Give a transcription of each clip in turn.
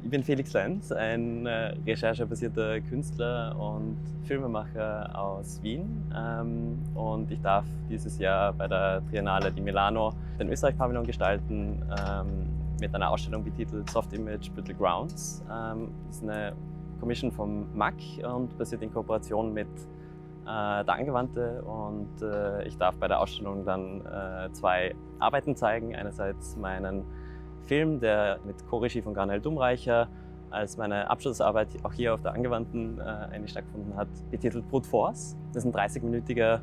Ich bin Felix Lenz, ein recherchebasierter Künstler und Filmemacher aus Wien. Und ich darf dieses Jahr bei der Triennale di Milano den Österreich-Pavillon gestalten mit einer Ausstellung betitelt Soft Image Brittle Grounds. Das ist eine Commission vom MAC und basiert in Kooperation mit der Angewandte. Und ich darf bei der Ausstellung dann zwei Arbeiten zeigen. Einerseits meinen Film, der mit Co-Regie von Granel Dumreicher als meine Abschlussarbeit auch hier auf der Angewandten eigentlich stattgefunden hat, betitelt Brute Force. Das ist ein 30-minütiger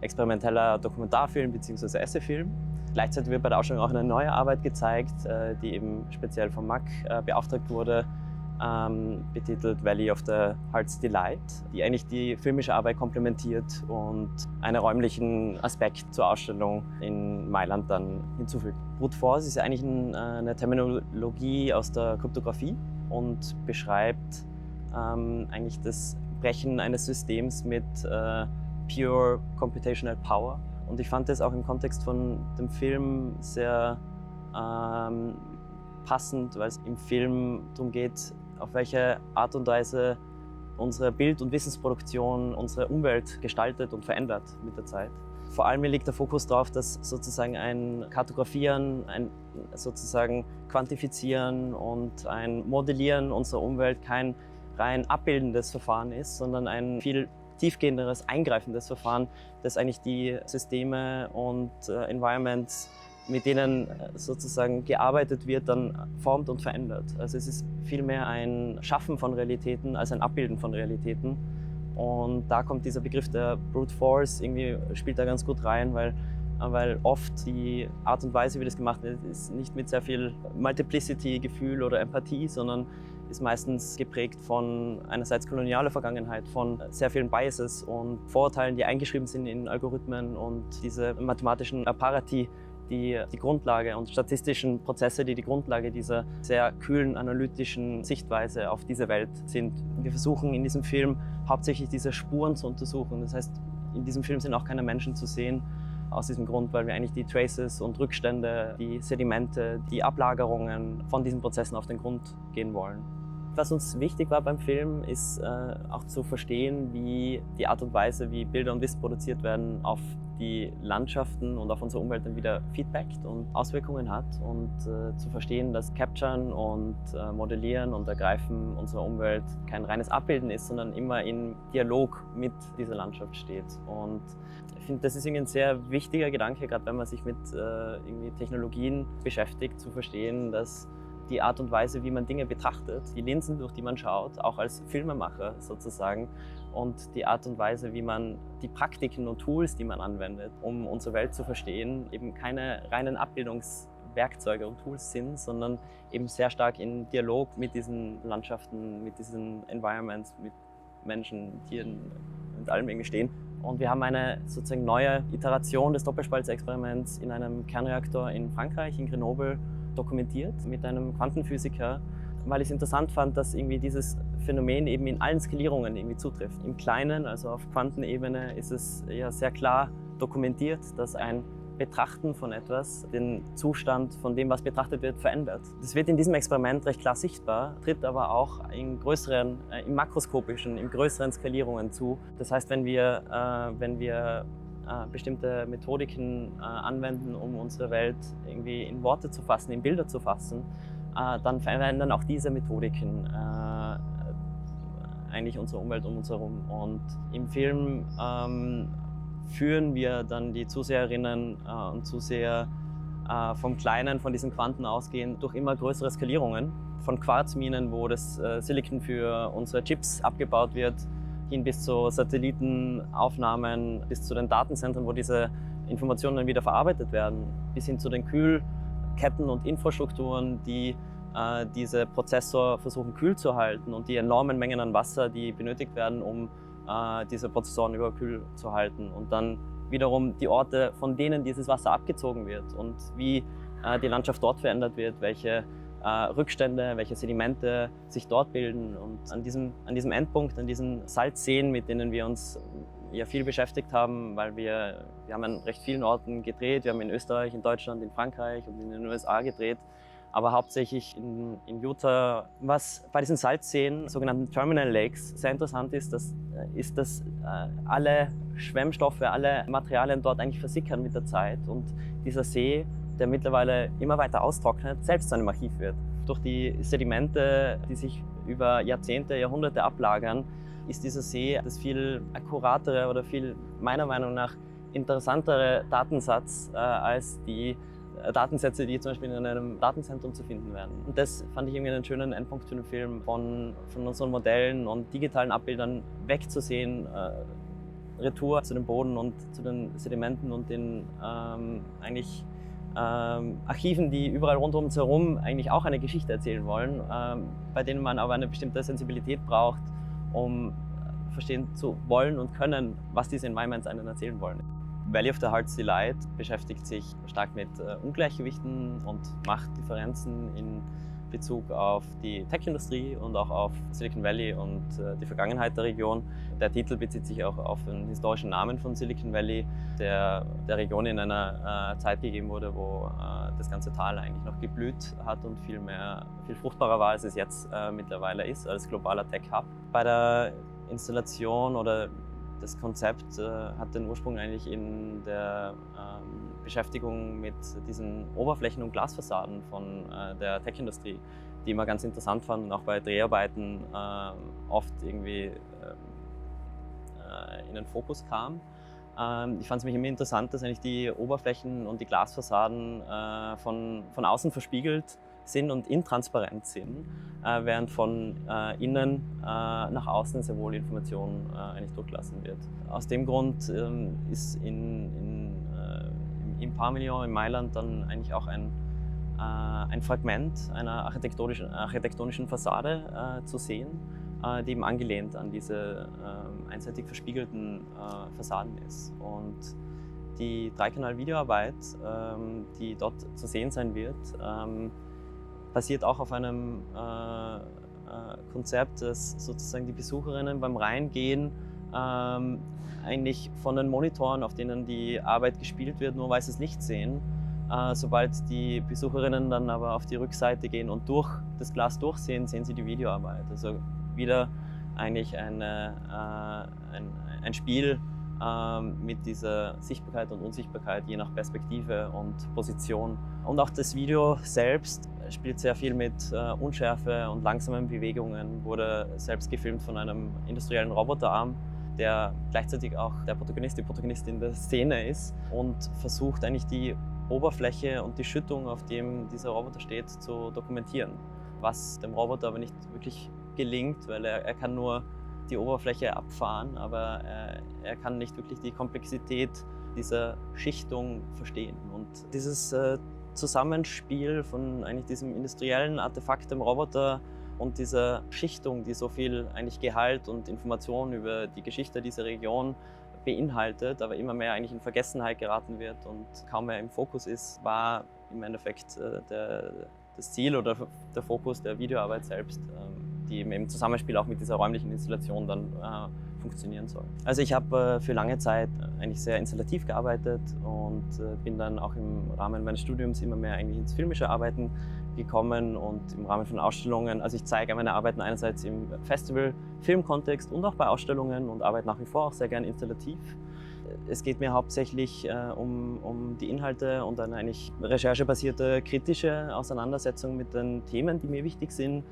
experimenteller Dokumentarfilm bzw. Essayfilm. Gleichzeitig wird bei der Ausstellung auch eine neue Arbeit gezeigt, die eben speziell vom MAC beauftragt wurde, betitelt Valley of the Heart's Delight, die eigentlich die filmische Arbeit komplementiert und einen räumlichen Aspekt zur Ausstellung in Mailand dann hinzufügt. Brute Force ist eigentlich eine Terminologie aus der Kryptographie und beschreibt eigentlich das Brechen eines Systems mit Pure Computational Power. Und ich fand das auch im Kontext von dem Film sehr passend, weil es im Film darum geht, auf welche Art und Weise unsere Bild- und Wissensproduktion unsere Umwelt gestaltet und verändert mit der Zeit. Vor allem liegt der Fokus darauf, dass sozusagen ein Kartografieren, ein sozusagen Quantifizieren und ein Modellieren unserer Umwelt kein rein abbildendes Verfahren ist, sondern ein viel tiefgehenderes, eingreifendes Verfahren, das eigentlich die Systeme und Environments, mit denen sozusagen gearbeitet wird, dann formt und verändert. Also es ist vielmehr ein Schaffen von Realitäten als ein Abbilden von Realitäten. Und da kommt dieser Begriff der Brute Force irgendwie, spielt da ganz gut rein, weil oft die Art und Weise, wie das gemacht wird, ist nicht mit sehr viel Multiplicity, Gefühl oder Empathie, sondern ist meistens geprägt von einerseits kolonialer Vergangenheit, von sehr vielen Biases und Vorurteilen, die eingeschrieben sind in Algorithmen und diese mathematischen Apparati, die Grundlage und statistischen Prozesse, die die Grundlage dieser sehr kühlen, analytischen Sichtweise auf diese Welt sind. Wir versuchen in diesem Film hauptsächlich diese Spuren zu untersuchen. Das heißt, in diesem Film sind auch keine Menschen zu sehen. Aus diesem Grund, weil wir eigentlich die Traces und Rückstände, die Sedimente, die Ablagerungen von diesen Prozessen auf den Grund gehen wollen. Was uns wichtig war beim Film, ist auch zu verstehen, wie die Art und Weise, wie Bilder und Wissen produziert werden, auf die Landschaften und auf unsere Umwelt dann wieder feedbackt und Auswirkungen hat. Und zu verstehen, dass Capturen und Modellieren und Ergreifen unserer Umwelt kein reines Abbilden ist, sondern immer in Dialog mit dieser Landschaft steht. Und ich finde, das ist irgendwie ein sehr wichtiger Gedanke, gerade wenn man sich mit irgendwie Technologien beschäftigt, zu verstehen, dass die Art und Weise, wie man Dinge betrachtet, die Linsen, durch die man schaut, auch als Filmemacher sozusagen, und die Art und Weise, wie man die Praktiken und Tools, die man anwendet, um unsere Welt zu verstehen, eben keine reinen Abbildungswerkzeuge und Tools sind, sondern eben sehr stark in Dialog mit diesen Landschaften, mit diesen Environments, mit Menschen, Tieren und allem irgendwie stehen. Und wir haben eine sozusagen neue Iteration des Doppelspaltexperiments in einem Kernreaktor in Frankreich, in Grenoble, dokumentiert mit einem Quantenphysiker, weil ich es interessant fand, dass irgendwie dieses Phänomen eben in allen Skalierungen irgendwie zutrifft. Im Kleinen, also auf Quantenebene, ist es ja sehr klar dokumentiert, dass ein Betrachten von etwas den Zustand von dem, was betrachtet wird, verändert. Das wird in diesem Experiment recht klar sichtbar, tritt aber auch in größeren, im makroskopischen, in größeren Skalierungen zu. Das heißt, wenn wir bestimmte Methodiken anwenden, um unsere Welt irgendwie in Worte zu fassen, in Bilder zu fassen, dann verändern auch diese Methodiken eigentlich unsere Umwelt um uns herum. Und im Film führen wir dann die Zuseherinnen und Zuseher vom Kleinen, von diesen Quanten ausgehend, durch immer größere Skalierungen. Von Quarzminen, wo das Silicon für unsere Chips abgebaut wird, hin bis zu Satellitenaufnahmen, bis zu den Datenzentren, wo diese Informationen dann wieder verarbeitet werden, bis hin zu den Kühlketten und Infrastrukturen, die diese Prozessor versuchen kühl zu halten und die enormen Mengen an Wasser, die benötigt werden, um diese Prozessoren überkühlt zu halten. Und dann wiederum die Orte, von denen dieses Wasser abgezogen wird und wie die Landschaft dort verändert wird, welche Rückstände, welche Sedimente sich dort bilden. Und an diesem Endpunkt, an diesen Salzseen, mit denen wir uns ja viel beschäftigt haben, weil wir haben an recht vielen Orten gedreht. Wir haben in Österreich, in Deutschland, in Frankreich und in den USA gedreht. aber hauptsächlich in Utah. Was bei diesen Salzseen, sogenannten Terminal Lakes, sehr interessant ist, dass alle Schwemmstoffe, alle Materialien dort eigentlich versickern mit der Zeit und dieser See, der mittlerweile immer weiter austrocknet, selbst zu einem Archiv wird. Durch die Sedimente, die sich über Jahrzehnte, Jahrhunderte ablagern, ist dieser See das viel akkuratere oder viel, meiner Meinung nach, interessantere Datensatz als die Datensätze, die zum Beispiel in einem Datenzentrum zu finden werden. Und das fand ich irgendwie einen schönen Endpunkt für den Film, von unseren Modellen und digitalen Abbildern wegzusehen, Retour zu dem Boden und zu den Sedimenten und den Archiven, die überall rund um uns herum eigentlich auch eine Geschichte erzählen wollen, bei denen man aber eine bestimmte Sensibilität braucht, um verstehen zu wollen und können, was diese Environments einen erzählen wollen. Valley of the Heart's Delight beschäftigt sich stark mit Ungleichgewichten und Machtdifferenzen in Bezug auf die Tech-Industrie und auch auf Silicon Valley und die Vergangenheit der Region. Der Titel bezieht sich auch auf den historischen Namen von Silicon Valley, der Region in einer Zeit gegeben wurde, wo das ganze Tal eigentlich noch geblüht hat und viel fruchtbarer war, als es jetzt mittlerweile ist, als globaler Tech-Hub. Bei der Installation oder das Konzept hat den Ursprung eigentlich in der Beschäftigung mit diesen Oberflächen- und Glasfassaden von der Tech-Industrie, die ich immer ganz interessant fand und auch bei Dreharbeiten oft irgendwie in den Fokus kam. Ich fand es immer interessant, dass eigentlich die Oberflächen und die Glasfassaden von außen verspiegelt sind und intransparent sind, während von innen nach außen sehr wohl Information eigentlich durchgelassen wird. Aus dem Grund ist im Parmigiano in Mailand dann eigentlich auch ein Fragment einer architektonischen Fassade zu sehen, die eben angelehnt an diese einseitig verspiegelten Fassaden ist. Und die Dreikanal-Videoarbeit, die dort zu sehen sein wird, basiert auch auf einem Konzept, dass sozusagen die Besucherinnen beim Reingehen eigentlich von den Monitoren, auf denen die Arbeit gespielt wird, nur weißes Licht sehen. Sobald die Besucherinnen dann aber auf die Rückseite gehen und durch das Glas durchsehen, sehen sie die Videoarbeit. Also wieder eigentlich ein Spiel mit dieser Sichtbarkeit und Unsichtbarkeit, je nach Perspektive und Position. Und auch das Video selbst spielt sehr viel mit Unschärfe und langsamen Bewegungen, wurde selbst gefilmt von einem industriellen Roboterarm, der gleichzeitig auch der Protagonist, die Protagonistin der Szene ist und versucht eigentlich die Oberfläche und die Schüttung, auf dem dieser Roboter steht, zu dokumentieren. Was dem Roboter aber nicht wirklich gelingt, weil er kann nur die Oberfläche abfahren, aber er kann nicht wirklich die Komplexität dieser Schichtung verstehen. Und dieses Zusammenspiel von eigentlich diesem industriellen Artefakt, dem Roboter, und dieser Schichtung, die so viel eigentlich Gehalt und Information über die Geschichte dieser Region beinhaltet, aber immer mehr eigentlich in Vergessenheit geraten wird und kaum mehr im Fokus ist, war im Endeffekt das Ziel oder der Fokus der Videoarbeit selbst, die im Zusammenspiel auch mit dieser räumlichen Installation dann funktionieren soll. Also ich habe für lange Zeit eigentlich sehr installativ gearbeitet und bin dann auch im Rahmen meines Studiums immer mehr eigentlich ins filmische Arbeiten gekommen und im Rahmen von Ausstellungen. Also ich zeige meine Arbeiten einerseits im Festival-Filmkontext und auch bei Ausstellungen und arbeite nach wie vor auch sehr gern installativ. Es geht mir hauptsächlich um die Inhalte und eine eigentlich recherchebasierte, kritische Auseinandersetzung mit den Themen, die mir wichtig sind.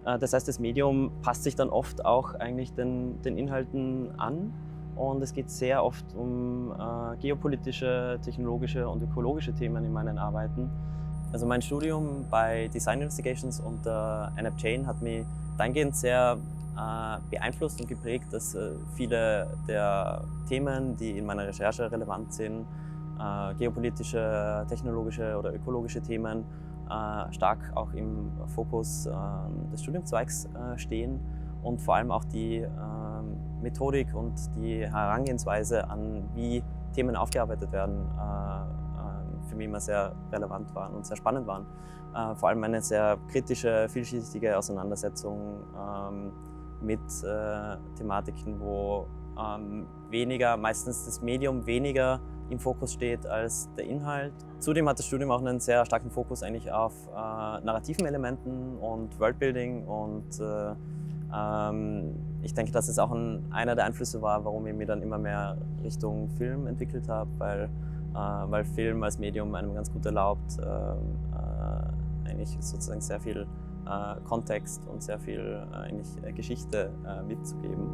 Das heißt, das Medium passt sich dann oft auch eigentlich den Inhalten an und es geht sehr oft um geopolitische, technologische und ökologische Themen in meinen Arbeiten. Also mein Studium bei Design Investigations unter Anab Jain hat mich dahingehend sehr beeinflusst und geprägt, dass viele der Themen, die in meiner Recherche relevant sind, geopolitische, technologische oder ökologische Themen, stark auch im Fokus des Studienzweigs stehen und vor allem auch die Methodik und die Herangehensweise an, wie Themen aufgearbeitet werden, für mich immer sehr relevant waren und sehr spannend waren. Vor allem eine sehr kritische, vielschichtige Auseinandersetzung mit Thematiken, wo meistens das Medium weniger im Fokus steht als der Inhalt. Zudem hat das Studium auch einen sehr starken Fokus eigentlich auf narrativen Elementen und Worldbuilding und ich denke, dass es auch einer der Einflüsse war, warum ich mich dann immer mehr Richtung Film entwickelt habe, weil Film als Medium einem ganz gut erlaubt, eigentlich sozusagen sehr viel Kontext und sehr viel eigentlich Geschichte mitzugeben.